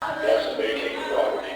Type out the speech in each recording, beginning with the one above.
Making property,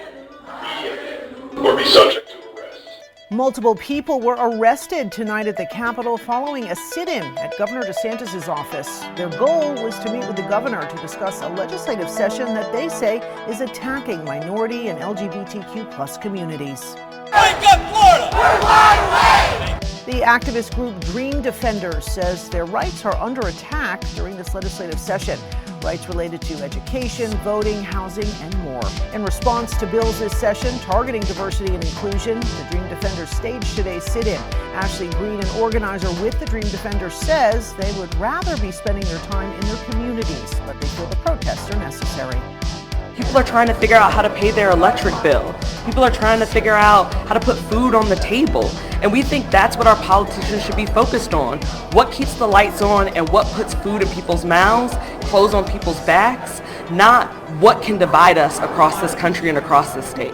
or be subject to arrest. Multiple people were arrested tonight at the Capitol following a sit-in at Governor DeSantis' office. Their goal was to meet with the governor to discuss a legislative session that they say is attacking minority and LGBTQ plus communities. Wake up, Florida! We're wide awake! The activist group Dream Defenders says their rights are under attack during this legislative session. Rights related to education, voting, housing, and more. In response to bills this session targeting diversity and inclusion, the Dream Defenders staged today's sit-in. Ashley Green, an organizer with the Dream Defenders, says they would rather be spending their time in their communities, but they feel the protests are necessary. People are trying to figure out how to pay their electric bill. People are trying to figure out how to put food on the table. And we think that's what our politicians should be focused on. What keeps the lights on and what puts food in people's mouths, clothes on people's backs, not what can divide us across this country and across this state.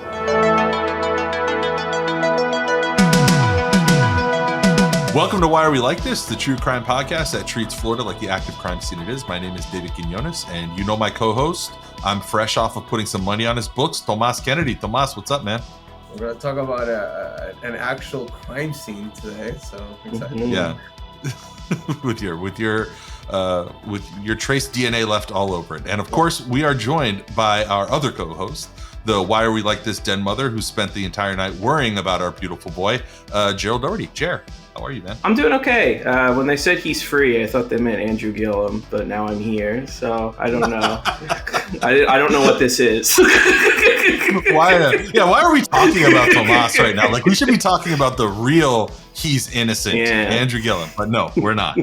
Welcome to Why Are We Like This, the true crime podcast that treats Florida like the active crime scene it is. My name is David Quinones, and you know my co-host. I'm fresh off of putting some money on his books, Tomas Kennedy. Tomas, what's up, man? We're going to talk about an actual crime scene today, so I'm excited. Yeah, with your trace DNA left all over it. And of course, we are joined by our other co-host, the Why Are We Like This den mother, who spent the entire night worrying about our beautiful boy, Gerald Doherty. Jer, how are you, man? I'm doing okay. When they said he's free, I thought they meant Andrew Gillum, but now I'm here, so I don't know. I don't know what this is. Why are we talking about Tomas right now? Like, we should be talking about the real he's innocent, Andrew Gillum, but no, we're not.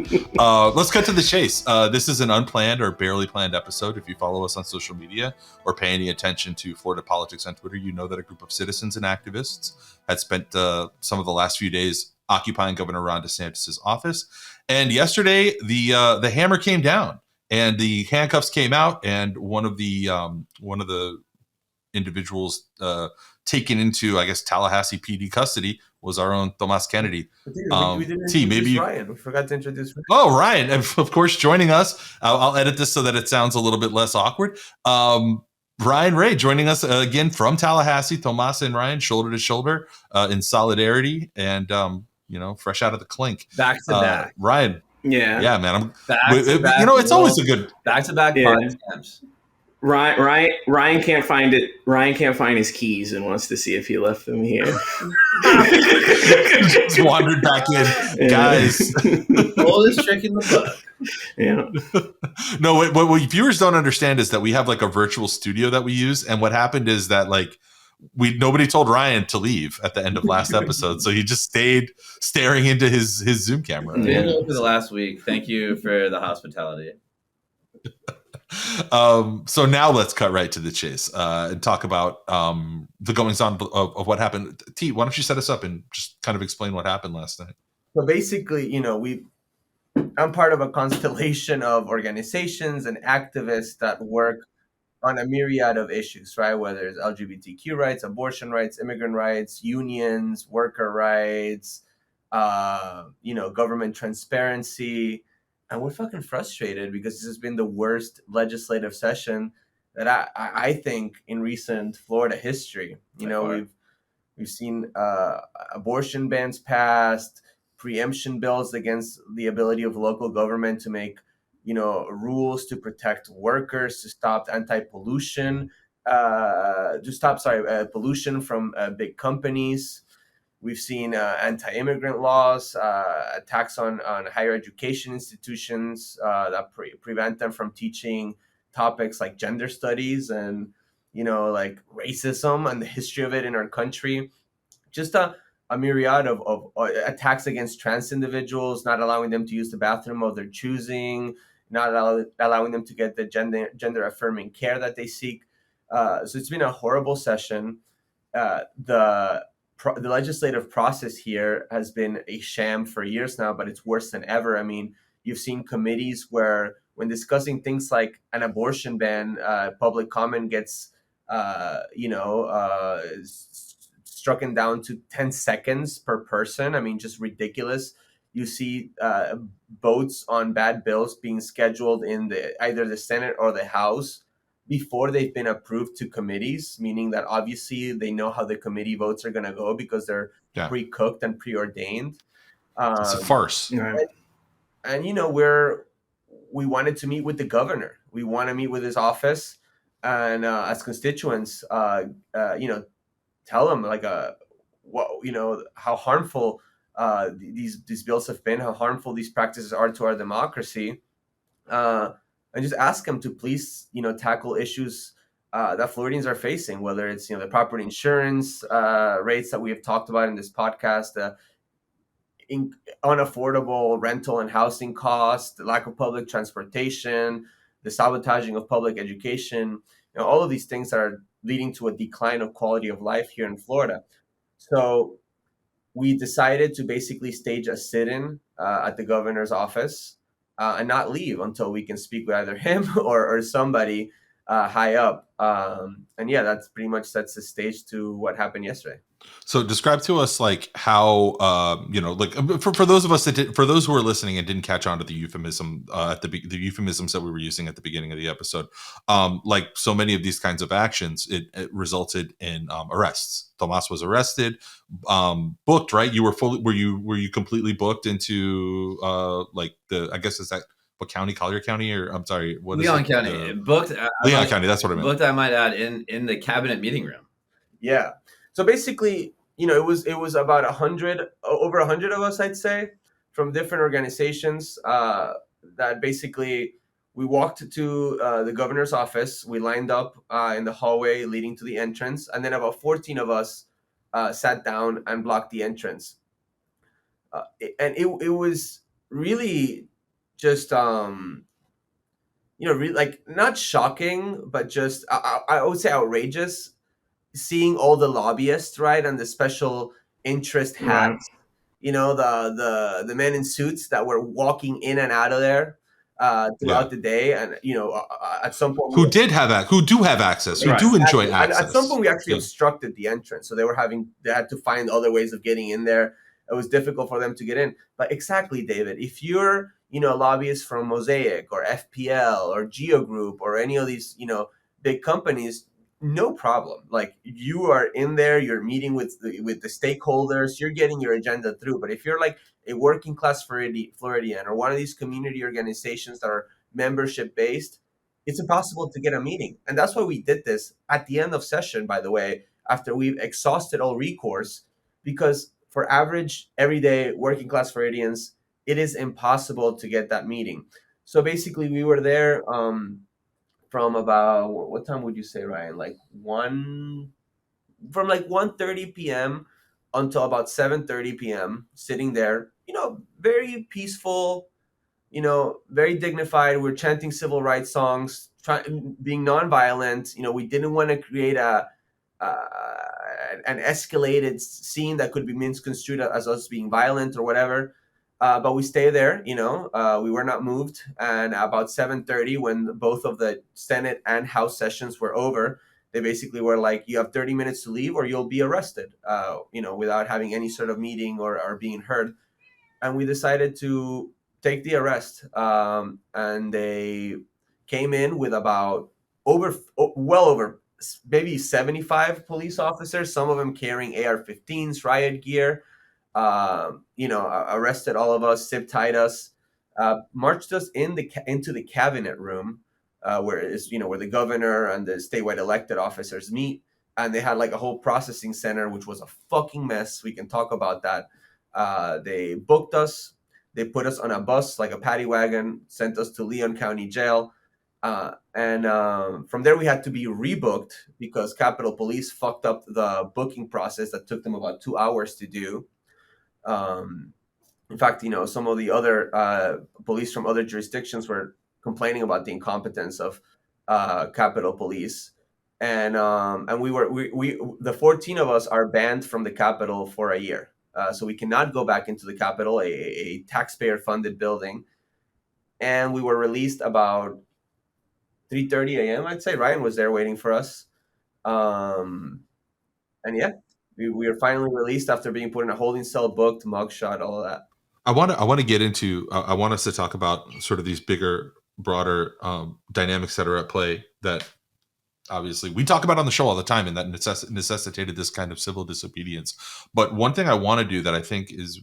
Let's cut to the chase. This is an unplanned or barely planned episode. If you follow us on social media or pay any attention to Florida politics on Twitter, you know that a group of citizens and activists had spent some of the last few days occupying Governor Ron DeSantis' office. And yesterday, the hammer came down and the handcuffs came out, and one of the individuals taken into, I guess, Tallahassee PD custody was our own Tomas Kennedy. We didn't introduce Ryan. We forgot to introduce Ryan. Oh, Ryan, of course, joining us. I'll edit this so that it sounds a little bit less awkward. Ryan Ray joining us again from Tallahassee. Tomas and Ryan shoulder to shoulder in solidarity, and fresh out of the clink. Back to back. Ryan. Yeah, man. Back to back, it's always a good back-to-back podcasts. Ryan can't find it. Ryan can't find his keys and wants to see if he left them here. Just wandered back in, guys. Oldest trick in the book. Yeah. No, what viewers don't understand is that we have like a virtual studio that we use, and what happened is that nobody told Ryan to leave at the end of last episode, so he just stayed staring into his Zoom camera. Yeah. For the last week. Thank you for the hospitality. So now let's cut right to the chase and talk about the goings on of what happened. T, why don't you set us up and just kind of explain what happened last night? So basically, I'm part of a constellation of organizations and activists that work on a myriad of issues, right? Whether it's LGBTQ rights, abortion rights, immigrant rights, unions, worker rights, government transparency. And we're fucking frustrated because this has been the worst legislative session that I think in recent Florida history. We've seen abortion bans passed, preemption bills against the ability of local government to make rules to protect workers, to stop anti-pollution, pollution from big companies. We've seen anti-immigrant laws, attacks on higher education institutions that prevent them from teaching topics like gender studies and, like racism and the history of it in our country. Just a myriad of attacks against trans individuals, not allowing them to use the bathroom of their choosing, not allowing them to get the gender-affirming care that they seek. So it's been a horrible session. The legislative process here has been a sham for years now, but it's worse than ever. I mean, you've seen committees where when discussing things like an abortion ban, public comment gets, struck down to 10 seconds per person. I mean, just ridiculous. You see votes on bad bills being scheduled in either the Senate or the House before they've been approved to committees, meaning that obviously they know how the committee votes are going to go because they're pre-cooked and preordained. It's a farce. And we wanted to meet with the governor. We want to meet with his office, and as constituents, tell them like how harmful these bills have been, how harmful these practices are to our democracy, and just ask them to please tackle issues that Floridians are facing, whether it's the property insurance rates that we have talked about in this podcast, unaffordable rental and housing costs, the lack of public transportation, the sabotaging of public education, all of these things that are leading to a decline of quality of life here in Florida. So we decided to basically stage a sit-in at the governor's office and not leave until we can speak with either him or somebody high up. And yeah, that's pretty much sets the stage to what happened yesterday. So describe to us like how for those of us for those who are listening and didn't catch on to the euphemism the euphemisms that we were using at the beginning of the episode, like so many of these kinds of actions, it resulted in arrests. Tomas was arrested, booked, right? You were you completely booked into I guess is that what county, Collier County, or I'm sorry, what Leon is it? County? Booked. Leon County. That's what I meant. Booked. I might add in the cabinet meeting room. Yeah. So basically, it was about over 100 of us, I'd say, from different organizations that basically we walked to the governor's office. We lined up in the hallway leading to the entrance, and then about 14 of us sat down and blocked the entrance. And it was really just really, like, not shocking, but just I would say outrageous, seeing all the lobbyists, right, and the special interest hats, the men in suits that were walking in and out of there throughout the day, and at some point who do have access, who do enjoy access. At some point, we actually obstructed the entrance, so they had to find other ways of getting in there. It was difficult for them to get in. But exactly, David, if you're a lobbyist from Mosaic or FPL or Geo Group or any of these big companies, no problem. Like, you are in there, you're meeting with the stakeholders, you're getting your agenda through. But if you're like a working class Floridian or one of these community organizations that are membership based, it's impossible to get a meeting. And that's why we did this at the end of session, by the way, after we've exhausted all recourse, because for average everyday working class Floridians, it is impossible to get that meeting. So basically we were there from about, what time would you say, Ryan? From 1:30 p.m. until about 7:30 p.m. sitting there, very peaceful, very dignified. We're chanting civil rights songs, being nonviolent. We didn't want to create an escalated scene that could be misconstrued as us being violent or whatever. But we stay there, we were not moved. And about 7:30, when both of the Senate and House sessions were over, they basically were like, you have 30 minutes to leave or you'll be arrested, without having any sort of meeting or being heard. And we decided to take the arrest. And they came in with about well over maybe 75 police officers, some of them carrying AR-15s, riot gear. Arrested all of us, zip-tied us, marched us into the cabinet room, where the governor and the statewide elected officers meet, and they had like a whole processing center, which was a fucking mess. We can talk about that. They booked us, they put us on a bus, like a paddy wagon, sent us to Leon County Jail, and from there we had to be rebooked because Capitol Police fucked up the booking process that took them about 2 hours to do. In fact, some of the other police from other jurisdictions were complaining about the incompetence of Capitol Police, and the 14 of us are banned from the Capitol for a year, so we cannot go back into the Capitol, a taxpayer-funded building. And we were released about 3:30 a.m. I'd say. Ryan was there waiting for us, and yeah. We were finally released after being put in a holding cell, booked, mugshot, all of that. I want to get into. I want us to talk about sort of these bigger, broader dynamics that are at play that obviously we talk about on the show all the time, and that necessitated this kind of civil disobedience. But one thing I want to do that I think is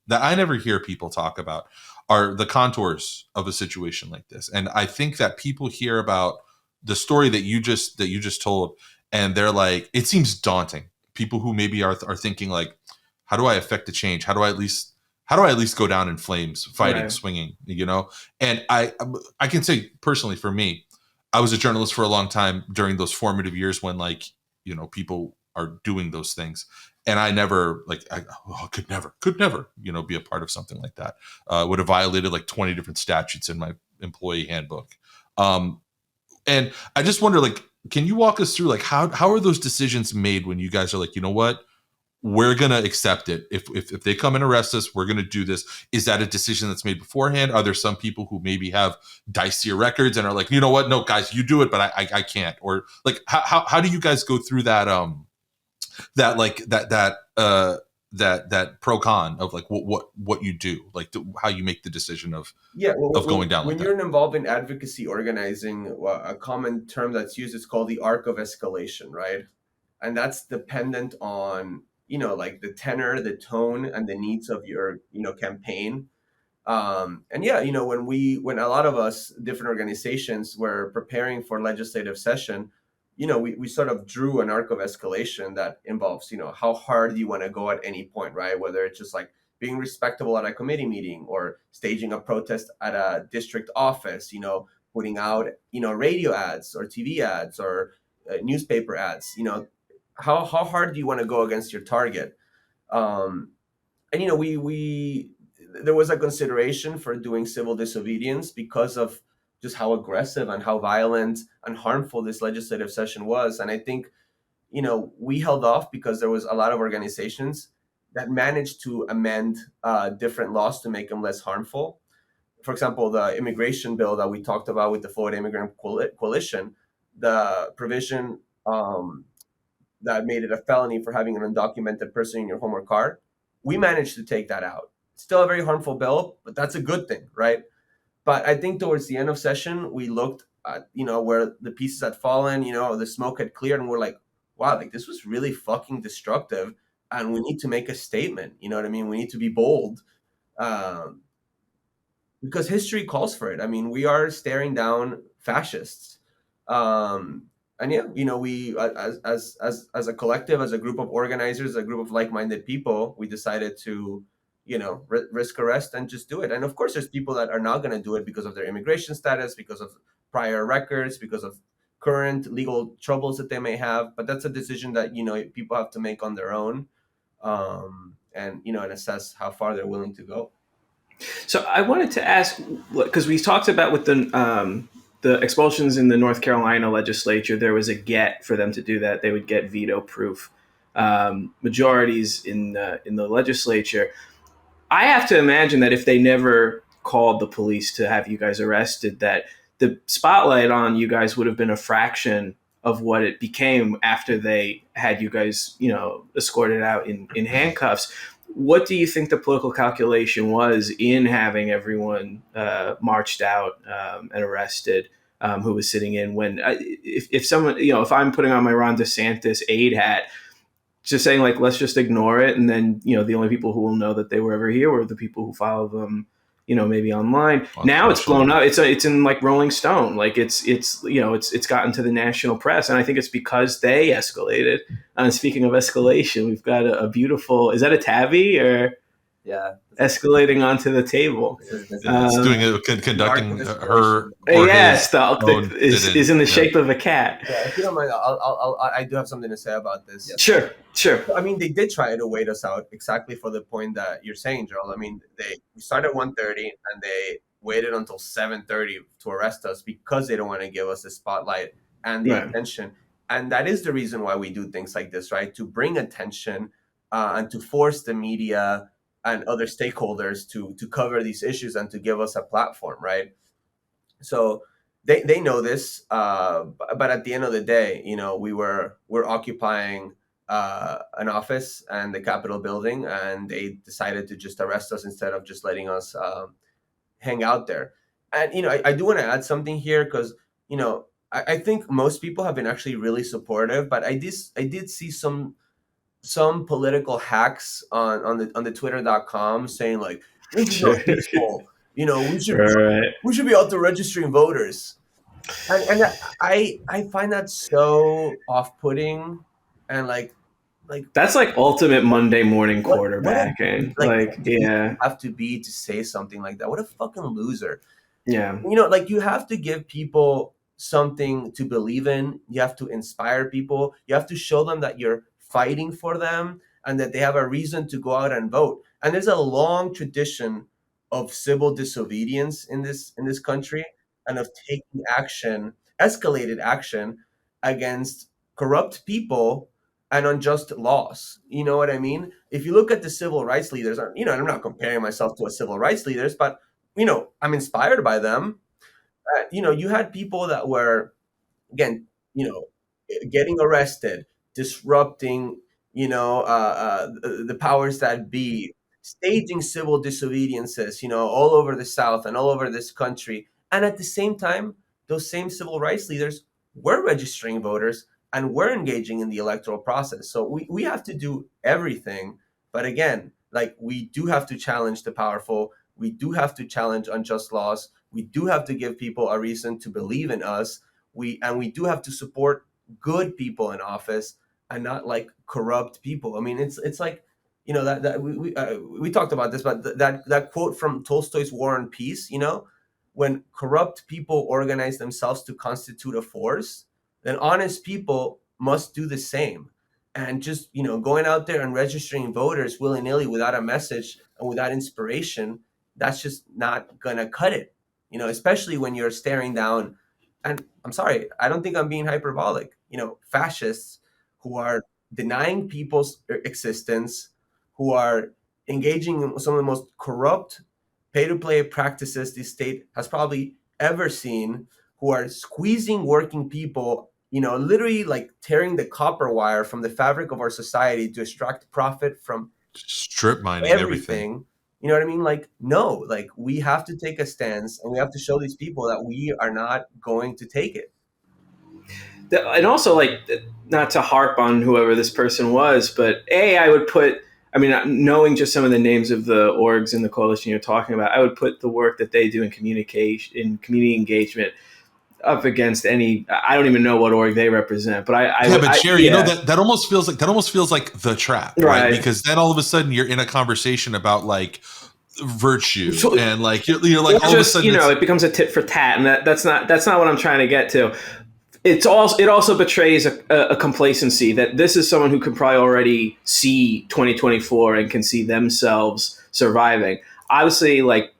that I never hear people talk about are the contours of a situation like this. And I think that people hear about the story that you just told, and they're like, it seems daunting. People who maybe are thinking like, how do I affect a change? How do I at least go down in flames, fighting, Right. swinging, And I can say personally for me, I was a journalist for a long time during those formative years when people are doing those things. And I never could never, be a part of something like that. Would have violated like 20 different statutes in my employee handbook. And I just wonder, like, can you walk us through, like, how are those decisions made when you guys are like, you know what, we're going to accept it. If they come and arrest us, we're going to do this. Is that a decision that's made beforehand? Are there some people who maybe have dicier records and are like, you know what, no, guys, you do it, but I can't? Or like, how do you guys go through that, that pro con of like what you do, like how you make the decision of going down when like you're that? involved in advocacy organizing, a common term that's used is called the arc of escalation, right? And that's dependent on like the tenor, the tone, and the needs of your campaign. And yeah, when a lot of us different organizations were preparing for legislative session, we sort of drew an arc of escalation that involves how hard do you want to go at any point, right? Whether it's just like being respectable at a committee meeting or staging a protest at a district office, putting out radio ads or TV ads or newspaper ads. How hard do you want to go against your target? And we there was a consideration for doing civil disobedience because of just how aggressive and how violent and harmful this legislative session was. And I think we held off because there was a lot of organizations that managed to amend different laws to make them less harmful. For example, the immigration bill that we talked about with the Florida Immigrant Coalition, the provision that made it a felony for having an undocumented person in your home or car, we managed to take that out. Still a very harmful bill, but that's a good thing, right? But I think towards the end of session, we looked at, where the pieces had fallen, the smoke had cleared, and we're like, wow, like this was really fucking destructive, and we need to make a statement. You know what I mean? We need to be bold, because history calls for it. I mean, we are staring down fascists. And yeah, we as a collective, as a group of organizers, a group of like-minded people, we decided to risk arrest and just do it. And of course there's people that are not going to do it because of their immigration status, because of prior records, because of current legal troubles that they may have, but that's a decision that people have to make on their own, and assess how far they're willing to go. So I wanted to ask, because we talked about with the expulsions in the North Carolina legislature, there was a get for them to do that. They would get veto-proof majorities in the legislature. I have to imagine that if they never called the police to have you guys arrested, that the spotlight on you guys would have been a fraction of what it became after they had you guys, escorted out in handcuffs. What do you think the political calculation was in having everyone marched out and arrested who was sitting in when, if someone, if I'm putting on my Ron DeSantis aide hat, just saying like, let's just ignore it. And then, the only people who will know that they were ever here were the people who follow them, maybe online. Now it's blown up. It's in like Rolling Stone. Like it's gotten to the national press. And I think it's because they escalated. And speaking of escalation, we've got a beautiful, is that a tabby or? Yeah. Escalating onto the table. Conducting her. Yes, is in the shape of a cat. Yeah, if you don't mind, I do have something to say about this. Sure. I mean, they did try to wait us out exactly for the point that you're saying, Joel. I mean, we started at 1:30 and they waited until 7:30 to arrest us because they don't want to give us the spotlight and the attention. And that is the reason why we do things like this, right? To bring attention and to force the media and other stakeholders to cover these issues and to give us a platform, right? So they know this, but at the end of the day, we're occupying an office and the Capitol building, and they decided to just arrest us instead of just letting us hang out there. And I do want to add something here because I think most people have been actually really supportive, but I did see some political hacks on the twitter.com saying like, this is not peaceful, Right. we should be out there registering voters. And I find that so off-putting, and like That's like ultimate Monday morning what a quarterbacking. like Like, who do you yeah, have to be to say something like that? What a fucking loser. yeah. Like, you have to give people something to believe in. You have to inspire people. You have to show them that you're fighting for them and that they have a reason to go out and vote. And there's a long tradition of civil disobedience in this country, and of taking action, escalated action, against corrupt people and unjust laws. You know what I mean? If you look at the civil rights leaders, I'm not comparing myself to a civil rights leaders, but I'm inspired by them. You had people that were, again, getting arrested, disrupting, the powers that be, staging civil disobediences, all over the South and all over this country. And at the same time, those same civil rights leaders were registering voters and were engaging in the electoral process. So we have to do everything. But again, like, we do have to challenge the powerful. We do have to challenge unjust laws. We do have to give people a reason to believe in us. We do have to support good people in office, and not like corrupt people. I mean, it's like, that we talked about this, but that quote from Tolstoy's War and Peace. When corrupt people organize themselves to constitute a force, then honest people must do the same. And just, going out there and registering voters willy-nilly without a message and without inspiration, that's just not gonna cut it. Especially when you're staring down, and I'm sorry, I don't think I'm being hyperbolic, fascists who are denying people's existence, who are engaging in some of the most corrupt pay-to-play practices this state has probably ever seen, who are squeezing working people, literally like tearing the copper wire from the fabric of our society to extract profit from Strip mining everything. everything. You know what I mean? Like, no, like, we have to take a stance, and we have to show these people that we are not going to take it. And also, like, not to harp on whoever this person was, but I would put, I mean, knowing just some of the names of the orgs in the coalition you're talking about, I would put the work that they do in communication, in community engagement, up against any. I don't even know what org they represent, but but Jerry, that almost feels like the trap, right? Because then all of a sudden you're in a conversation about like virtue, and like you're like all of a sudden it becomes a tit for tat, and that's not what I'm trying to get to. It also betrays a complacency that this is someone who can probably already see 2024 and can see themselves surviving. Obviously, like,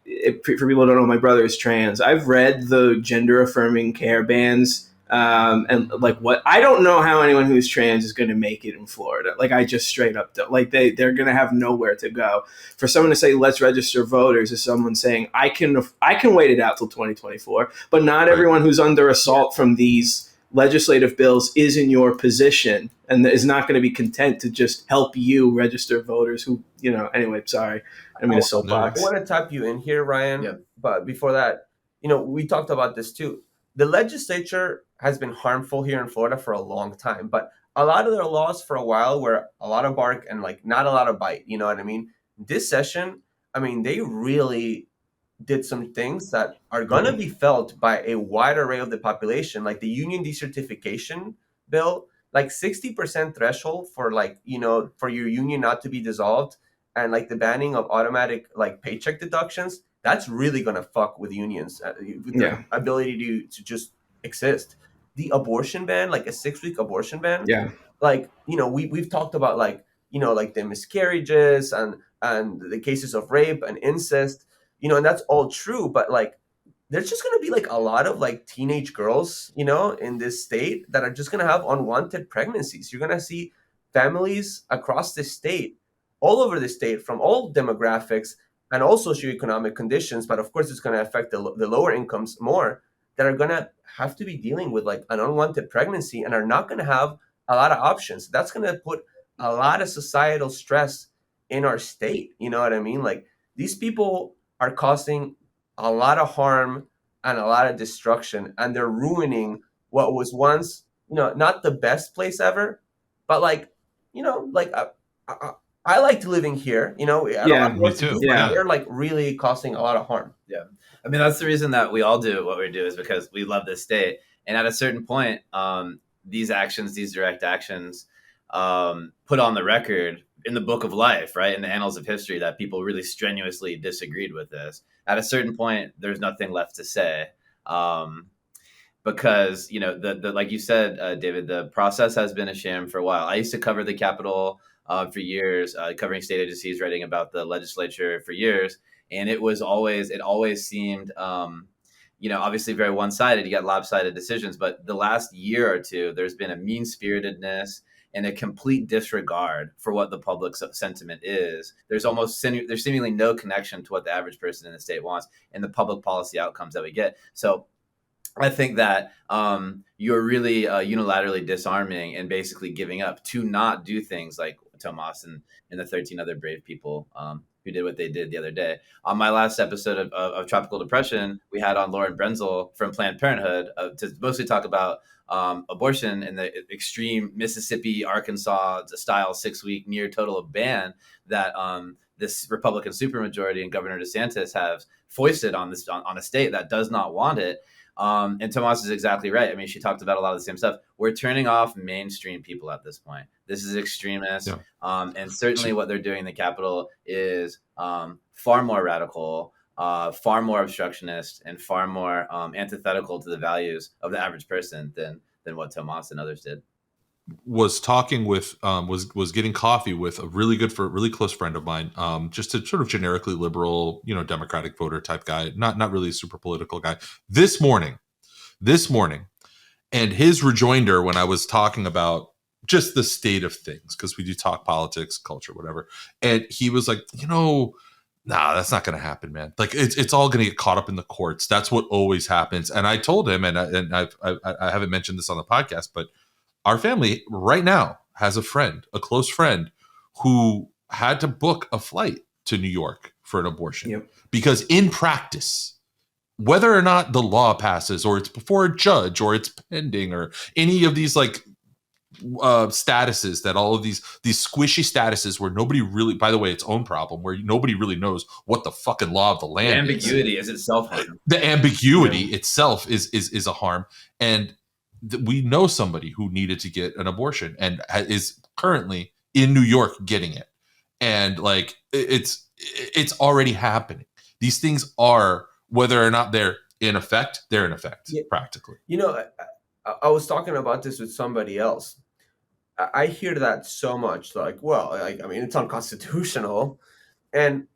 for people who don't know, my brother is trans. I've read the gender affirming care bans, and like, what, I don't know how anyone who's trans is going to make it in Florida. Like, I just straight up don't. Like, they're going to have nowhere to go. For someone to say let's register voters is someone saying I can wait it out till 2024. But not everyone who's under assault from these legislative bills is in your position and is not going to be content to just help you register voters who, anyway, sorry. I mean, a soapbox. I want to tap you in here, Ryan. Yep. But before that, we talked about this too. The legislature has been harmful here in Florida for a long time, but a lot of their laws for a while were a lot of bark and like not a lot of bite. You know what I mean? This session, I mean, they really did some things that are going to be felt by a wide array of the population, like the union decertification bill, like 60% threshold for for your union not to be dissolved, and like the banning of automatic like paycheck deductions. That's really going to fuck with unions, with their ability to just exist. The abortion ban, like a 6-week abortion ban. Yeah. Like, we've talked about like the miscarriages and the cases of rape and incest, and that's all true, but like, there's just going to be like a lot of like teenage girls, in this state that are just going to have unwanted pregnancies. You're going to see families across the state, all over the state, from all demographics and all socioeconomic conditions, but of course it's going to affect the lower incomes more, that are going to have to be dealing with like an unwanted pregnancy and are not going to have a lot of options. That's going to put a lot of societal stress in our state. You know what I mean? Like, these people are causing a lot of harm and a lot of destruction, and they're ruining what was once, not the best place ever, but like, like I liked living here. I don't Yeah, know what to me too. do, but Yeah. they're like really causing a lot of harm. Yeah. I mean, that's the reason that we all do what we do, is because we love this state. And at a certain point, these actions, these direct actions, put on the record in the book of life, right, in the annals of history, that people really strenuously disagreed with this. At a certain point, there's nothing left to say. Because, the like you said, David, the process has been a sham for a while. I used to cover the Capitol for years, covering state agencies, writing about the legislature for years. And it always seemed, obviously very one-sided. You got lopsided decisions, but the last year or two, there's been a mean-spiritedness and a complete disregard for what the public sentiment is. There's seemingly no connection to what the average person in the state wants and the public policy outcomes that we get. So I think that you're really unilaterally disarming and basically giving up to not do things like Tomas and the 13 other brave people who did what they did the other day. On my last episode of Tropical Depression, we had on Lauren Brenzel from Planned Parenthood to mostly talk about abortion and the extreme Mississippi, Arkansas style 6-week near total ban that this Republican supermajority and Governor DeSantis have foisted on a state that does not want it. And Tomas is exactly right. I mean, she talked about a lot of the same stuff. We're turning off mainstream people at this point. This is extremist. Yeah. And certainly what they're doing in the Capitol is far more radical, far more obstructionist, and far more antithetical to the values of the average person than what Tomas and others did. Was talking with was getting coffee with a really close friend of mine, just a sort of generically liberal, Democratic voter type guy, not really a super political guy. This morning, and his rejoinder when I was talking about just the state of things, because we do talk politics, culture, whatever, and he was like, nah, that's not going to happen, man. Like it's all going to get caught up in the courts. That's what always happens. And I told him, and I haven't mentioned this on the podcast, but our family right now has a close friend, who had to book a flight to New York for an abortion. Because in practice, whether or not the law passes, or it's before a judge, or it's pending, or any of these statuses, that all of these squishy statuses where nobody really, by the way, its own problem, where nobody really knows what the fucking law of the land is. The ambiguity is itself harm. The ambiguity itself is a harm. And we know somebody who needed to get an abortion and is currently in New York getting it. And it's already happening. These things are, whether or not they're in effect, practically. I was talking about this with somebody else. I hear that so much, it's unconstitutional. And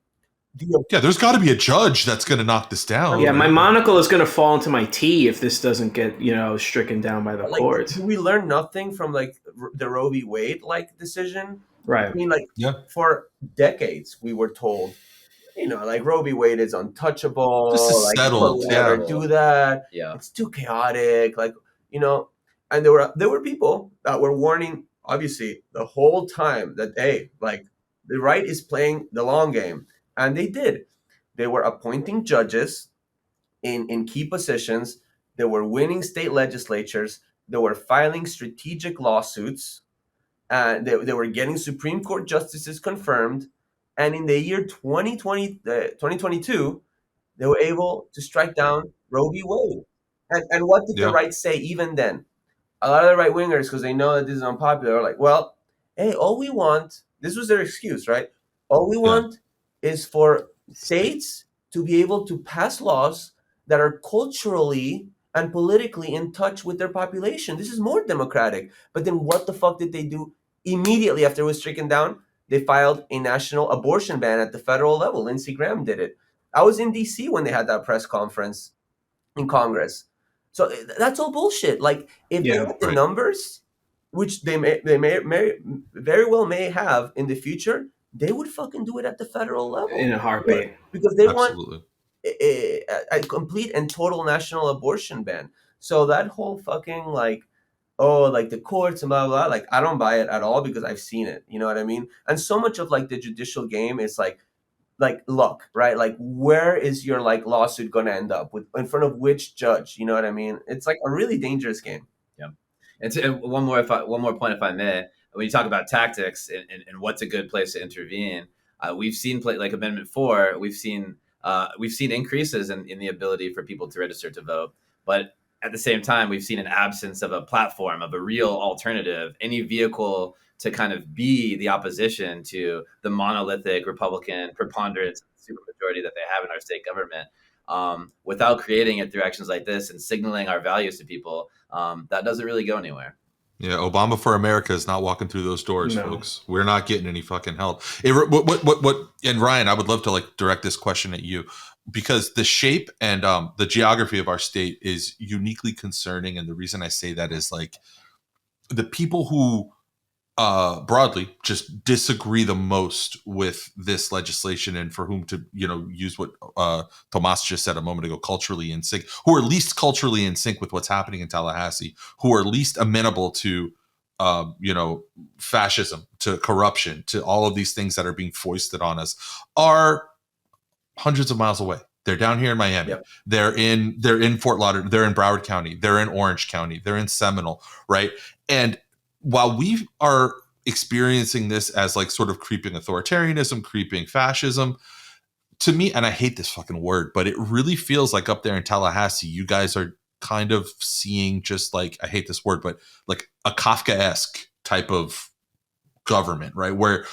there's got to be a judge that's going to knock this down. Yeah, my monocle is going to fall into my tea if this doesn't get, stricken down by the courts. We learn nothing from the Roe v. Wade decision. Right. I mean, for decades we were told, Roe v. Wade is untouchable. This is settled. Never do that. Yeah. It's too chaotic. And there were people that were warning, obviously, the whole time that the right is playing the long game. And they did. They were appointing judges in key positions. They were winning state legislatures. They were filing strategic lawsuits. And they were getting Supreme Court justices confirmed. And in the year 2022, they were able to strike down Roe v. Wade. And what did the right say even then? A lot of the right wingers, because they know that this is unpopular, are like, well, hey, all we want, this was their excuse, right? All we want is for states to be able to pass laws that are culturally and politically in touch with their population. This is more democratic. But then what the fuck did they do immediately after it was stricken down? They filed a national abortion ban at the federal level. Lindsey Graham did it. I was in D.C. when they had that press conference in Congress. So that's all bullshit. If they had the numbers, which they may very well may have in the future, they would fucking do it at the federal level in a heartbeat, because they want a complete and total national abortion ban. So that whole fucking the courts and blah blah blah, I don't buy it at all, because I've seen it. You know what I mean? And so much of the judicial game is like luck, right? Like where is your like lawsuit going to end up with, in front of which judge? You know what I mean? It's like a really dangerous game. Yeah. And one more point, if I may, when you talk about tactics and what's a good place to intervene, we've seen like Amendment 4, we've seen increases in the ability for people to register to vote, but at the same time, we've seen an absence of a platform, of a real alternative, any vehicle to kind of be the opposition to the monolithic Republican preponderance supermajority that they have in our state government. Without creating it through actions like this and signaling our values to people, that doesn't really go anywhere. Yeah, Obama for America is not walking through those doors, folks. We're not getting any fucking help. And Ryan, I would love to like direct this question at you, because the shape and the geography of our state is uniquely concerning. And the reason I say that is like the people who broadly just disagree the most with this legislation, and for whom to, use what Tomas just said a moment ago, culturally in sync, who are least culturally in sync with what's happening in Tallahassee, who are least amenable to, fascism, to corruption, to all of these things that are being foisted on us, are hundreds of miles away. They're down here in Miami. Yep. They're in Fort Lauderdale. They're in Broward County. They're in Orange County. They're in Seminole, right? And while we are experiencing this as like sort of creeping authoritarianism, creeping fascism, to me, and I hate this fucking word, but it really feels like up there in Tallahassee, you guys are kind of seeing just like, I hate this word, but like a Kafkaesque type of government, right? Where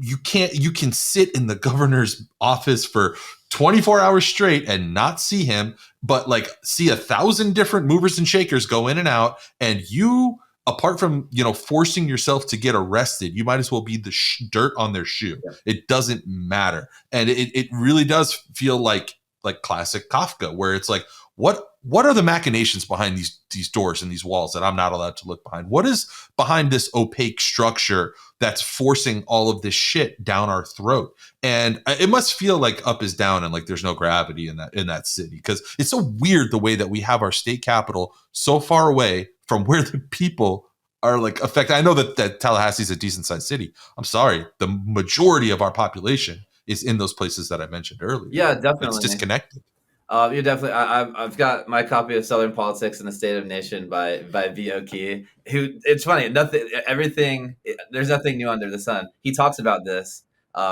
you can sit in the governor's office for 24 hours straight and not see him, but like see 1,000 different movers and shakers go in and out, and you, apart from, forcing yourself to get arrested, you might as well be the dirt on their shoe. Yeah. It doesn't matter. And it really does feel like classic Kafka, where it's like, what are the machinations behind these doors and these walls that I'm not allowed to look behind? What is behind this opaque structure that's forcing all of this shit down our throat? And it must feel like up is down and like there's no gravity in that city, because it's so weird the way that we have our state capital so far away from where the people are like affected. I know that Tallahassee is a decent sized city. I'm sorry, the majority of our population is in those places that I mentioned earlier. Yeah, definitely. It's disconnected. You're definitely. I've got my copy of Southern Politics and the State of Nation by V.O. Key. Who, it's funny, there's nothing new under the sun. He talks about this.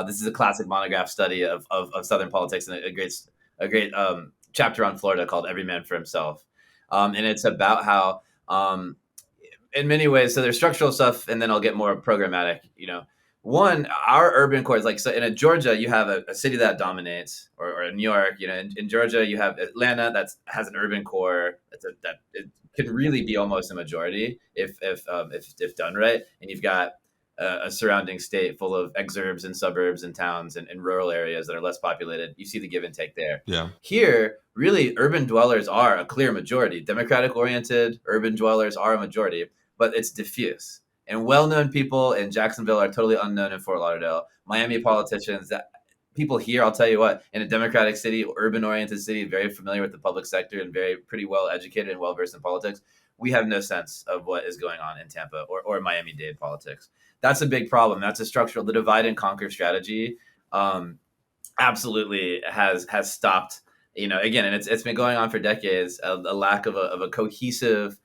This is a classic monograph study of Southern politics, and a great chapter on Florida called "Every Man for Himself," and it's about how, in many ways, so there's structural stuff, and then I'll get more programmatic. One, our urban core is like, so in Georgia, you have a city that dominates, or in New York, in Georgia, you have Atlanta that has an urban core that it can really be almost a majority if done right. And you've got a surrounding state full of exurbs and suburbs and towns and rural areas that are less populated. You see the give and take there. Yeah. Here, really, urban dwellers are a clear majority. Democratic oriented urban dwellers are a majority, but it's diffuse. And well-known people in Jacksonville are totally unknown in Fort Lauderdale. Miami politicians, that people here, I'll tell you what, in a democratic city, urban-oriented city, very familiar with the public sector and pretty well-educated and well-versed in politics, we have no sense of what is going on in Tampa or Miami-Dade politics. That's a big problem. That's a structural. The divide and conquer strategy absolutely has stopped. Again, and it's been going on for decades. A lack of a cohesive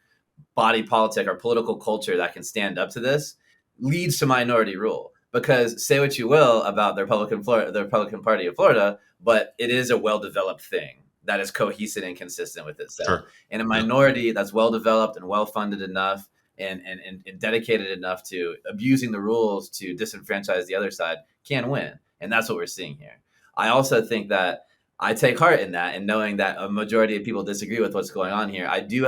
body politic or political culture that can stand up to this leads to minority rule. Because say what you will about the Republican Party of Florida, but it is a well-developed thing that is cohesive and consistent with itself. Sure. And a minority that's well-developed and well-funded enough and dedicated enough to abusing the rules to disenfranchise the other side can win. And that's what we're seeing here. I also think that I take heart in that, and knowing that a majority of people disagree with what's going on here. I do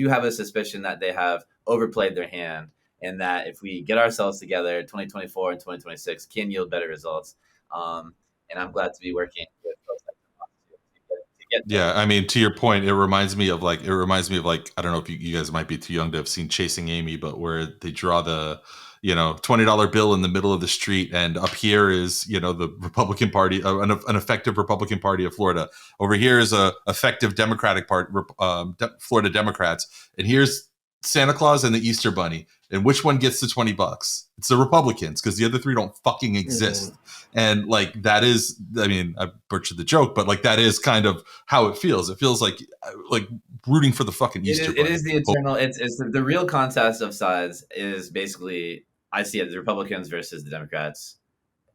have a suspicion that they have overplayed their hand, and that if we get ourselves together, 2024 and 2026 can yield better results. And I'm glad to be working with folks like to get there. Yeah, I mean, to your point, it reminds me of like, I don't know if you guys might be too young to have seen Chasing Amy, but where they draw the $20 bill in the middle of the street, and up here is the Republican Party, an effective Republican Party of Florida. Over here is a effective Democratic Party, Florida Democrats, and here's Santa Claus and the Easter Bunny, and which one gets the $20? It's the Republicans, because the other three don't fucking exist. And like that is, I mean, I butchered the joke, but like that is kind of how it feels. It feels like rooting for the fucking Easter Bunny. It is the eternal. It's the real contest of sides is basically, I see it, the Republicans versus the Democrats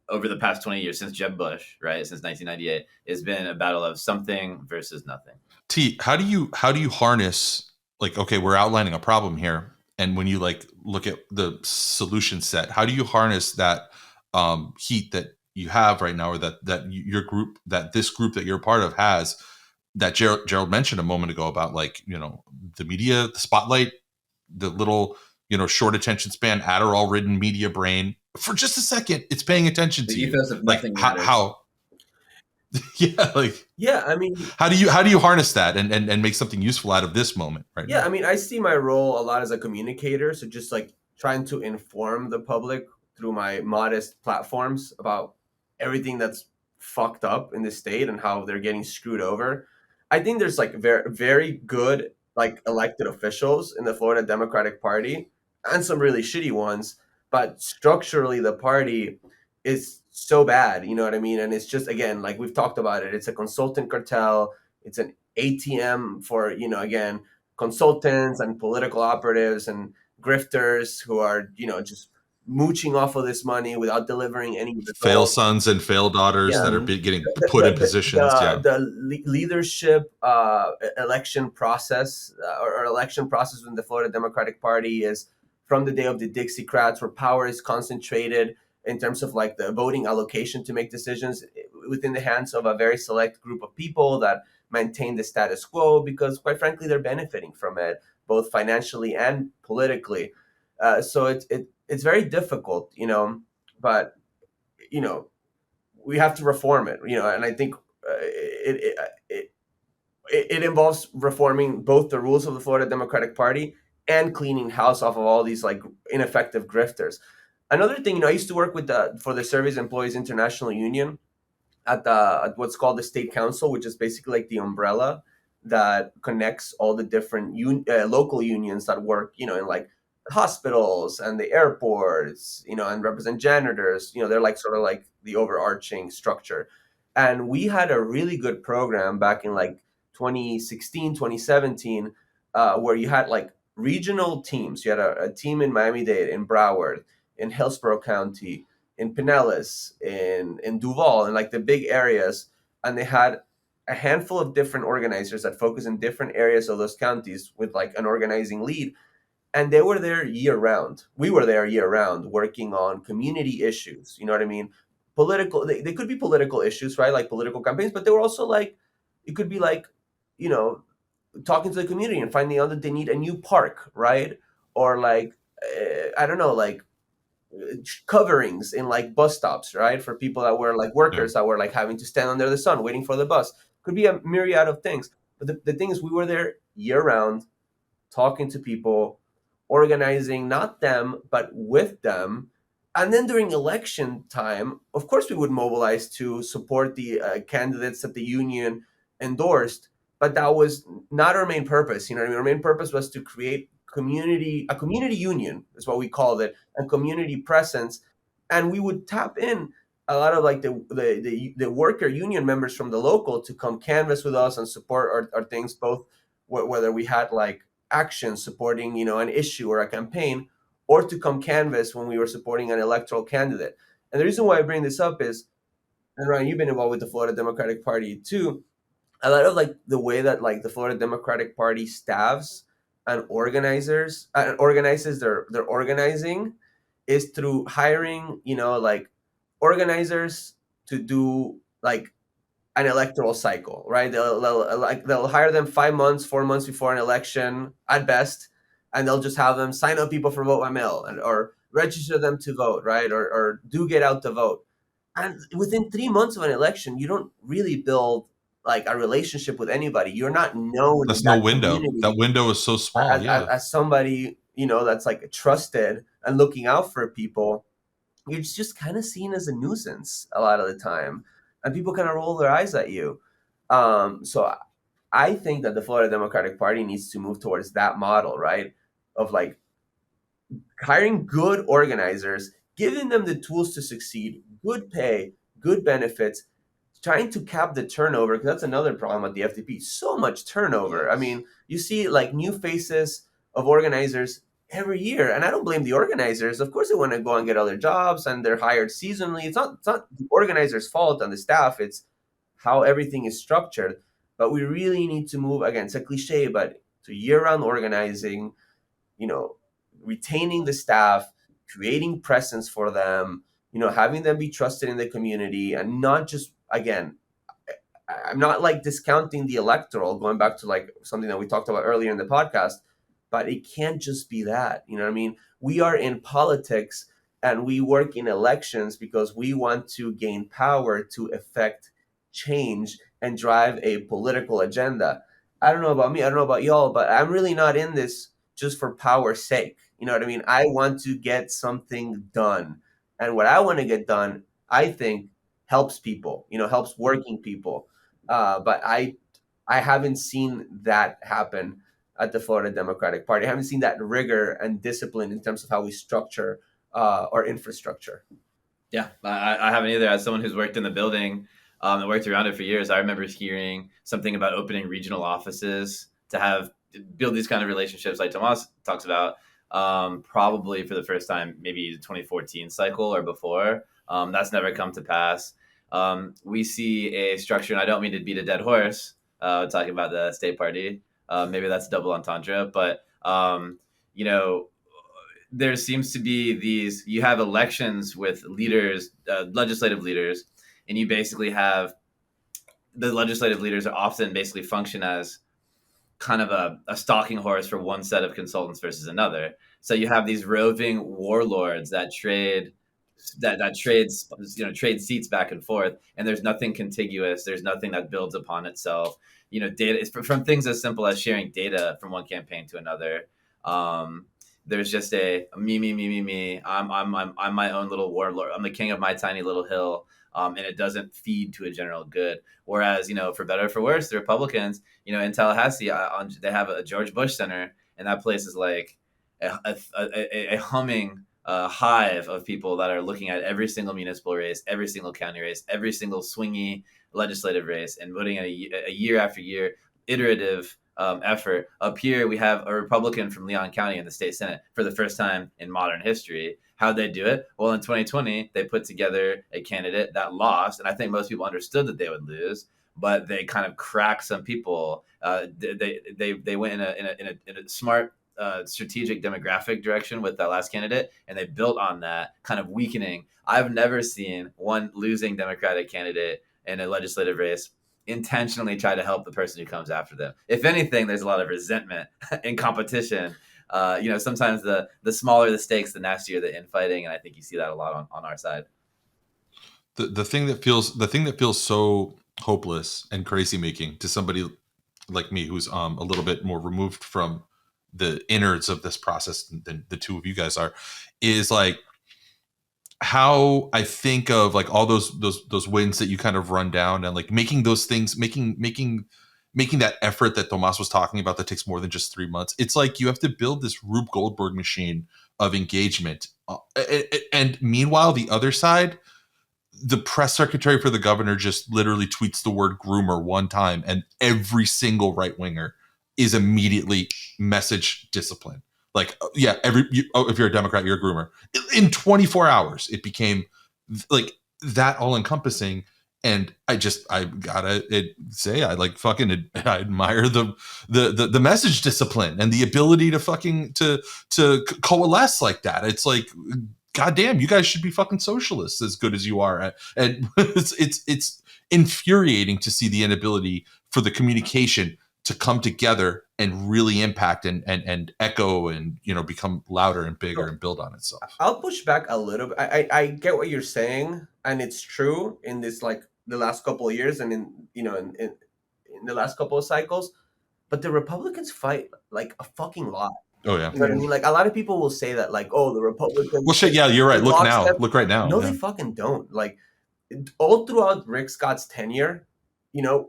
over the past 20 years since Jeb Bush, right, since 1998, has been a battle of something versus nothing. T, how do you harness, like, okay, we're outlining a problem here, and when you like look at the solution set, how do you harness that heat that you have right now, or that your group, that this group that you're a part of has, that Gerald mentioned a moment ago about, like, you know, the media, the spotlight, the little, you know, short attention span, Adderall ridden media brain, for just a second it's paying attention to you. Like how yeah, I mean, how do you harness that and make something useful out of this moment right now? I mean, I see my role a lot as a communicator, so just like trying to inform the public through my modest platforms about everything that's fucked up in the state and how they're getting screwed over. I think there's like very, very good like elected officials in the Florida Democratic Party and some really shitty ones, but structurally the party is so bad, you know what I mean? And it's just, again, like we've talked about it, it's a consultant cartel, it's an ATM for, you know, again, consultants and political operatives and grifters who are, you know, just mooching off of this money without delivering any results. Fail sons and fail daughters that are getting put in positions. The leadership election process or election process in the Florida Democratic Party is from the day of the Dixiecrats, where power is concentrated in terms of like the voting allocation to make decisions within the hands of a very select group of people that maintain the status quo because, quite frankly, they're benefiting from it, both financially and politically. So it's very difficult, you know, but, you know, we have to reform it, you know, and I think it involves reforming both the rules of the Florida Democratic Party and cleaning house off of all these like ineffective grifters. Another thing, you know, I used to work with for the Service Employees International Union at what's called the State Council, which is basically like the umbrella that connects all the different local unions that work, you know, in like hospitals and the airports, you know, and represent janitors. You know, they're like sort of like the overarching structure. And we had a really good program back in like 2016, 2017, where you had like regional teams. You had a team in Miami-Dade, in Broward, in Hillsborough County, in Pinellas, in Duval, in like the big areas. And they had a handful of different organizers that focus in different areas of those counties with like an organizing lead. And they were there year round. We were there year round working on community issues. You know what I mean? Political, they could be political issues, right? Like political campaigns, but they were also like, it could be like, you know, talking to the community and finding out that they need a new park, right? Or like, I don't know, like coverings in like bus stops, right? For people that were like workers that were like having to stand under the sun waiting for the bus. Could be a myriad of things. But the thing is, we were there year round talking to people, organizing not them, but with them. And then during election time, of course, we would mobilize to support the candidates that the union endorsed. But that was not our main purpose. You know what I mean? Our main purpose was to create a community union is what we called it, and community presence. And we would tap in a lot of like the worker union members from the local to come canvass with us and support our things, both whether we had like action supporting, you know, an issue or a campaign, or to come canvass when we were supporting an electoral candidate. And the reason why I bring this up is, and Ryan, you've been involved with the Florida Democratic Party too, a lot of like the way that like the Florida Democratic Party staffs and organizes their organizing is through hiring, you know, like organizers to do like an electoral cycle, right? They'll hire them 4 months before an election at best, and they'll just have them sign up people for vote by mail or register them to vote, right? Or do get out to vote. And within 3 months of an election, you don't really build like a relationship with anybody. You're not known. That's no window. That window is so small. As somebody, you know, that's like trusted and looking out for people, you're just kind of seen as a nuisance a lot of the time, and people kind of roll their eyes at you. So I think that the Florida Democratic Party needs to move towards that model, right? of like hiring good organizers, giving them the tools to succeed, good pay, good benefits, trying to cap the turnover, because that's another problem at the FDP. So much turnover. Yes. I mean, you see like new faces of organizers every year, and I don't blame the organizers. Of course, they want to go and get other jobs, and they're hired seasonally. It's not the organizers' fault and the staff. It's how everything is structured. But we really need to move, again, it's a cliche, but to year-round organizing, retaining the staff, creating presence for them, having them be trusted in the community, and not just, again, I'm not like discounting the electoral, going back to like something that we talked about earlier in the podcast, but it can't just be that. You know what I mean? We are in politics and we work in elections because we want to gain power to effect change and drive a political agenda. I don't know about me, I don't know about y'all, but I'm really not in this just for power's sake. You know what I mean? I want to get something done. And what I want to get done, I think, helps people, helps working people. But I haven't seen that happen at the Florida Democratic Party. I haven't seen that rigor and discipline in terms of how we structure our infrastructure. Yeah, I haven't either. As someone who's worked in the building and worked around it for years, I remember hearing something about opening regional offices to build these kind of relationships like Tomas talks about, probably for the first time, maybe the 2014 cycle or before. That's never come to pass. We see a structure, and I don't mean to beat a dead horse, talking about the state party. Maybe that's double entendre, but there seems to be you have elections with leaders, legislative leaders, and you basically have the legislative leaders are often basically function as kind of a stalking horse for one set of consultants versus another. So you have these roving warlords that trade trade seats back and forth, and there's nothing contiguous. There's nothing that builds upon itself. Data is from things as simple as sharing data from one campaign to another. There's just a me. I'm my own little warlord. I'm the king of my tiny little hill. And it doesn't feed to a general good. Whereas, for better or for worse, the Republicans, in Tallahassee, they have a George Bush Center, and that place is like a humming hive of people that are looking at every single municipal race, every single county race, every single swingy legislative race, and voting in a year after year iterative effort. Up here, we have a Republican from Leon County in the state Senate for the first time in modern history. How'd they do it? Well, in 2020, they put together a candidate that lost, and I think most people understood that they would lose, but they kind of cracked some people. They went in a smart, strategic demographic direction with that last candidate, and they built on that, kind of weakening. I've never seen one losing Democratic candidate in a legislative race intentionally try to help the person who comes after them. If anything, there's a lot of resentment and competition. Sometimes the smaller the stakes, the nastier the infighting, and I think you see that a lot on our side. The thing that feels so hopeless and crazy making to somebody like me, who's a little bit more removed from the innards of this process than the two of you guys are, is like how I think of like all those wins that you kind of run down, and like making those things, making that effort that Tomas was talking about that takes more than just 3 months. It's like you have to build this Rube Goldberg machine of engagement. And meanwhile, the other side, the press secretary for the governor just literally tweets the word groomer one time, and every single right winger is immediately message discipline. Like, yeah, if you're a Democrat, you're a groomer. In 24 hours, it became like that all encompassing. And I gotta say, I admire the message discipline and the ability to coalesce like that. It's like, goddamn, you guys should be fucking socialists as good as you are. And it's infuriating to see the inability for the communication to come together and really impact and echo and become louder and bigger and build on itself. I'll push back a little bit. I get what you're saying, and it's true in this like the last couple of years, and in the last couple of cycles. But the Republicans fight like a fucking lot. Oh yeah. You know what I mean? Like a lot of people will say that, like, oh, the Republicans. Well, shit. Yeah, you're right. Look right now. No, they fucking don't. Like all throughout Rick Scott's tenure,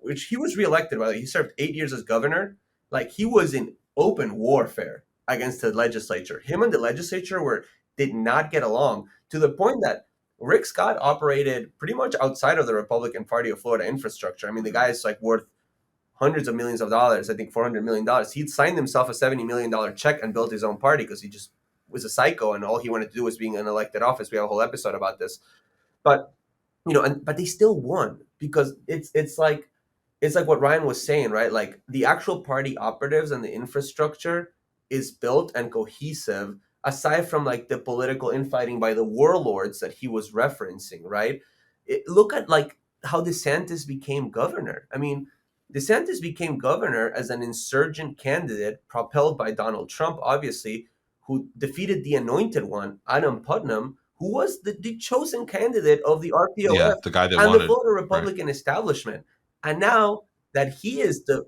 which he was reelected, by the way. He served 8 years as governor. Like he was in open warfare against the legislature. Him and the legislature did not get along, to the point that Rick Scott operated pretty much outside of the Republican Party of Florida infrastructure. I mean, the guy is like worth hundreds of millions of dollars, I think $400 million. He'd signed himself a $70 million check and built his own party because he just was a psycho, and all he wanted to do was being in elected office. We have a whole episode about this. But, but they still won, because it's like what Ryan was saying, right? Like, the actual party operatives and the infrastructure is built and cohesive, aside from like the political infighting by the warlords that he was referencing, right? Look at like how DeSantis became governor. I mean, DeSantis became governor as an insurgent candidate propelled by Donald Trump, obviously, who defeated the anointed one, Adam Putnam, who was the chosen candidate of the RPOF the guy that and wanted, the Florida Republican establishment. And now that he is the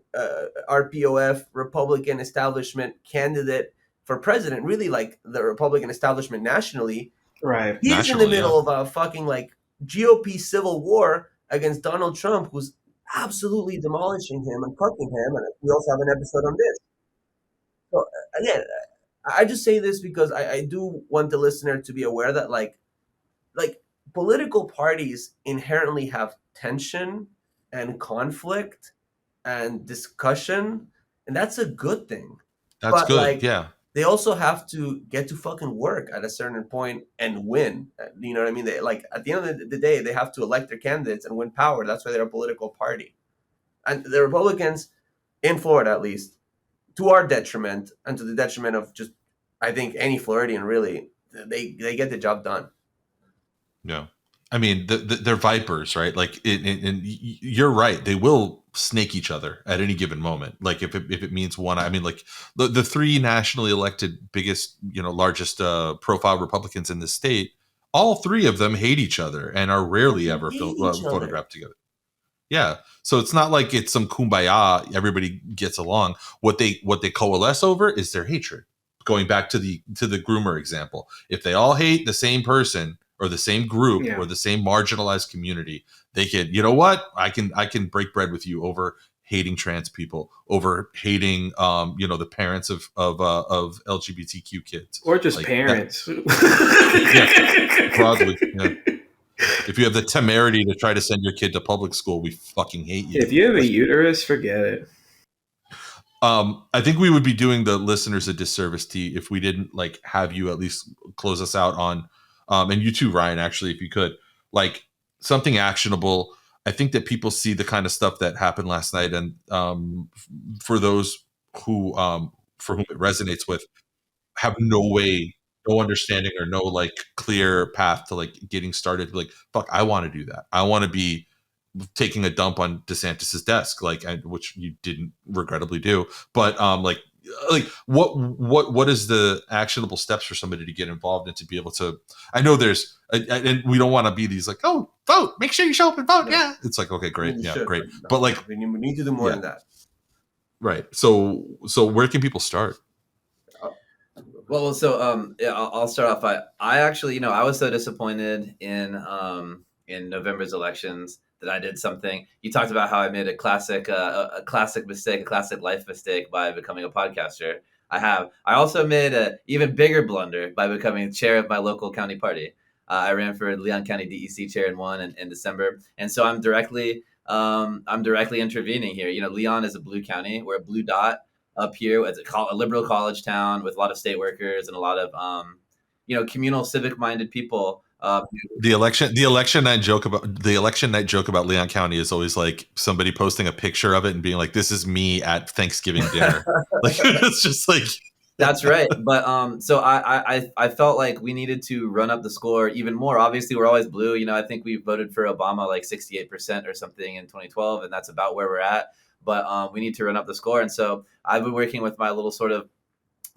RPOF Republican establishment candidate for president, really like the Republican establishment nationally, right? He's in the middle of a fucking like GOP civil war against Donald Trump, who's absolutely demolishing him and cooking him. And we also have an episode on this. So again, I just say this because I do want the listener to be aware that like political parties inherently have tension and conflict and discussion, and that's a good thing. That's good. They also have to get to fucking work at a certain point and win. You know what I mean? They, like, at the end of the day, they have to elect their candidates and win power. That's why they're a political party. And the Republicans, in Florida at least, to our detriment and to the detriment of just, I think, any Floridian, really, they get the job done. Yeah. I mean, they're vipers, right? Like, and you're right. They will snake each other at any given moment. Like, if it means one, I mean, like the three nationally elected biggest, largest profile Republicans in the state, all three of them hate each other and are rarely ever photographed together. Yeah. So it's not like it's some kumbaya, everybody gets along. What they coalesce over is their hatred. Going back to the groomer example, if they all hate the same person or the same group or the same marginalized community, they can, you know what? I can break bread with you over hating trans people, over hating the parents of LGBTQ kids, or just like parents. Broadly. Yeah. If you have the temerity to try to send your kid to public school, we fucking hate you. If you have a uterus, forget it. I think we would be doing the listeners a disservice, T, if we didn't like have you at least close us out on, and you too, Ryan, actually, if you could, like something actionable. I think that people see the kind of stuff that happened last night, and for those who for whom it resonates with, have no understanding or no like clear path to like getting started. Like, fuck, I want to do that. I want to be taking a dump on DeSantis's desk, which you didn't regrettably do. But like what is the actionable steps for somebody to get involved and to be able to? I know there's, and we don't want to be these like, oh, vote, make sure you show up and vote. Yeah, it's like, okay, great, great, but like we need to do more than that. Right. So where can people start? Well, so I'll start off. I actually, I was so disappointed in November's elections that I did something. You talked about how I made a classic mistake, a classic life mistake by becoming a podcaster. I also made an even bigger blunder by becoming chair of my local county party. I ran for Leon County DEC chair and won in December, and so I'm directly intervening here. Leon is a blue county. We're a blue dot up here. It's a liberal college town with a lot of state workers and a lot of communal civic minded people. The election night joke about Leon County is always like somebody posting a picture of it and being like, "This is me at Thanksgiving dinner." Like, it's just like. That's right. But so I felt like we needed to run up the score even more. Obviously, we're always blue. I think we voted for Obama like 68% or something in 2012, and that's about where we're at. But we need to run up the score. And so I've been working with my little sort of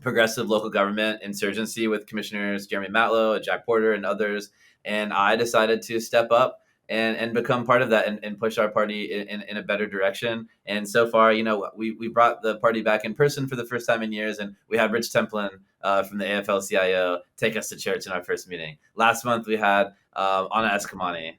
progressive local government insurgency with Commissioners Jeremy Matlow, Jack Porter, and others. And I decided to step up and become part of that and push our party in a better direction. And so far, we brought the party back in person for the first time in years. And we had Rich Templin from the AFL-CIO take us to church in our first meeting. Last month, we had Anna Eskamani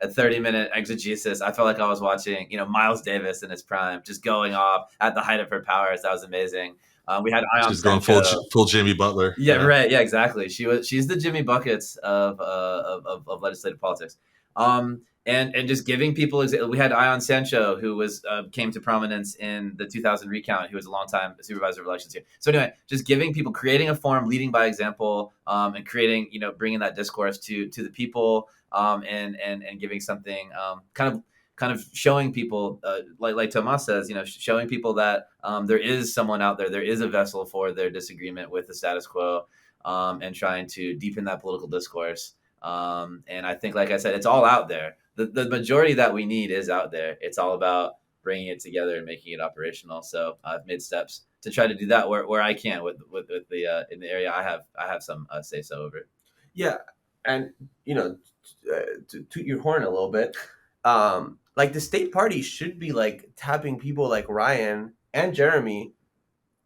a 30-minute exegesis. I felt like I was watching, Miles Davis in his prime, just going off at the height of her powers. That was amazing. We had Ion She's going Sancho. full Jimmy Butler. Yeah, right. Yeah, exactly. She's the Jimmy Buckets of legislative politics. And just giving people, we had Ion Sancho, who came to prominence in the 2000 recount. He was a longtime supervisor of elections here. So anyway, just giving people, creating a forum, leading by example, and creating, bringing that discourse to the people, and giving something, kind of showing people, like Tomas says, showing people that there is someone out there is a vessel for their disagreement with the status quo, and trying to deepen that political discourse. And I think, like I said, it's all out there. The majority that we need is out there. It's all about bringing it together and making it operational. So I've made steps to try to do that where I can with the in the area I have some say so over. Yeah, and to toot your horn a little bit, like the state party should be like tapping people like Ryan and Jeremy,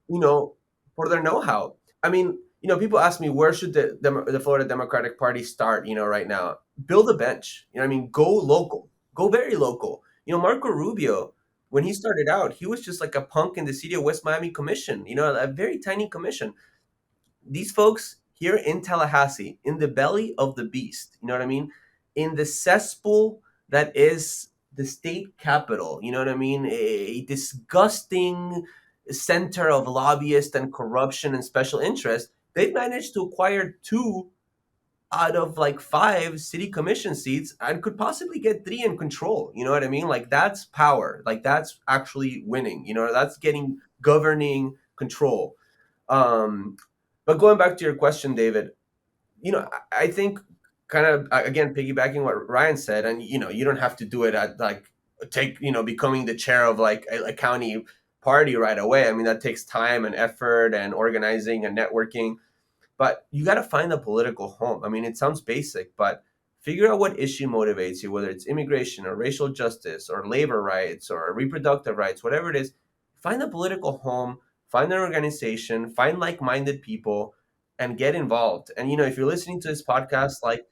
for their know-how. I mean, people ask me, where should the Florida Democratic Party start, right now? Build a bench. Go local. Go very local. Marco Rubio, when he started out, he was just like a punk in the city of West Miami commission, a very tiny commission. These folks here in Tallahassee, in the belly of the beast, you know what I mean? In the cesspool that is the state capitol, you know what I mean? A disgusting center of lobbyists and corruption and special interest. They've managed to acquire 2 out of like 5 city commission seats and could possibly get 3 in control. You know what I mean? Like, that's power. Like, that's actually winning. That's getting governing control. But going back to your question, David, I think kind of, again, piggybacking what Ryan said, and, you don't have to do it at like becoming the chair of like a county party right away. I mean, that takes time and effort and organizing and networking. But you got to find a political home. I mean, it sounds basic, but figure out what issue motivates you, whether it's immigration or racial justice or labor rights or reproductive rights, whatever it is. Find a political home, find an organization, find like-minded people, and get involved. And, if you're listening to this podcast, like,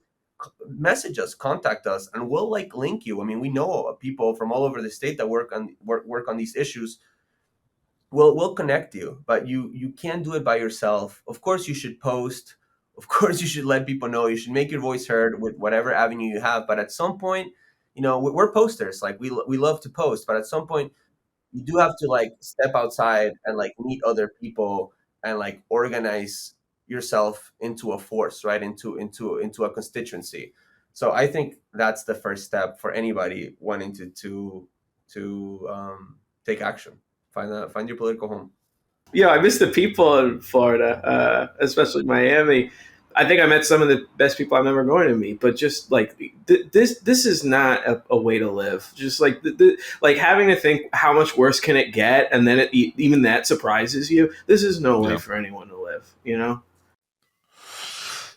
message us, contact us, and we'll like link you. I mean, we know people from all over the state that work on these issues. We'll connect you, but you can't do it by yourself. Of course, you should post. Of course, you should let people know. You should make your voice heard with whatever avenue you have. But at some point, we're posters. Like, we love to post, but at some point, you do have to like step outside and like meet other people and like organize yourself into a force, right? Into a constituency. So I think that's the first step for anybody wanting to take action. Find your political home. Yeah, I miss the people in Florida, especially Miami. I think I met some of the best people I remember going to meet, but just like this is not a way to live. Just like like having to think how much worse can it get, and then even that surprises you. This is no way for anyone to live,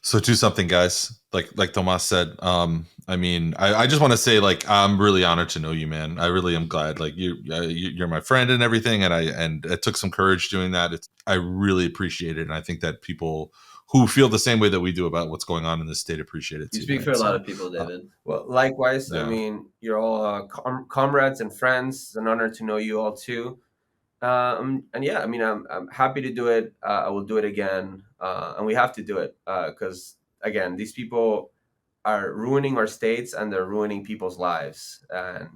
So do something, guys. Like Tomas said. I mean, I just want to say, like, I'm really honored to know you, man. I really am glad. Like, you're my friend and everything, and it took some courage doing that. I really appreciate it, and I think that people who feel the same way that we do about what's going on in this state appreciate it too. You speak for a lot of people, David. Well, likewise. Yeah. I mean, you're all comrades and friends. It's an honor to know you all too. And yeah, I mean, I'm happy to do it. I will do it again, and we have to do it because again, these people are ruining our states and they're ruining people's lives, and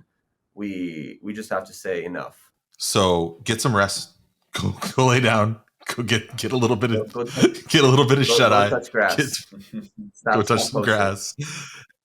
we just have to say enough. So get some rest. Go lay down. Go get a little bit of shut eye. Touch grass. Go touch some grass.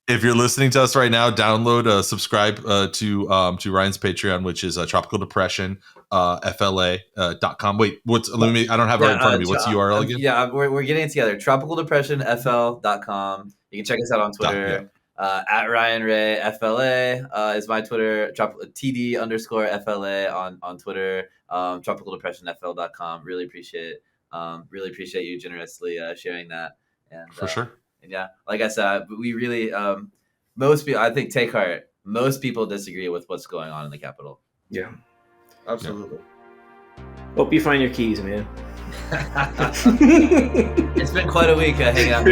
If you're listening to us right now, download, subscribe to Ryan's Patreon, which is Tropical Depression, FLA.com. Wait, I don't have it right in front of me. What's the URL again? Yeah, we're getting it together. TropicalDepressionFL.com. You can check us out on Twitter. At Ryan Ray FLA is my Twitter. TD_FLA on Twitter. TropicalDepressionFL.com. Really appreciate you generously sharing that. And for sure. And yeah, like I said, we really most people, I think, take heart. Most people disagree with what's going on in the Capitol. Yeah, absolutely. Hope you find your keys, man. It's been quite a week hanging out.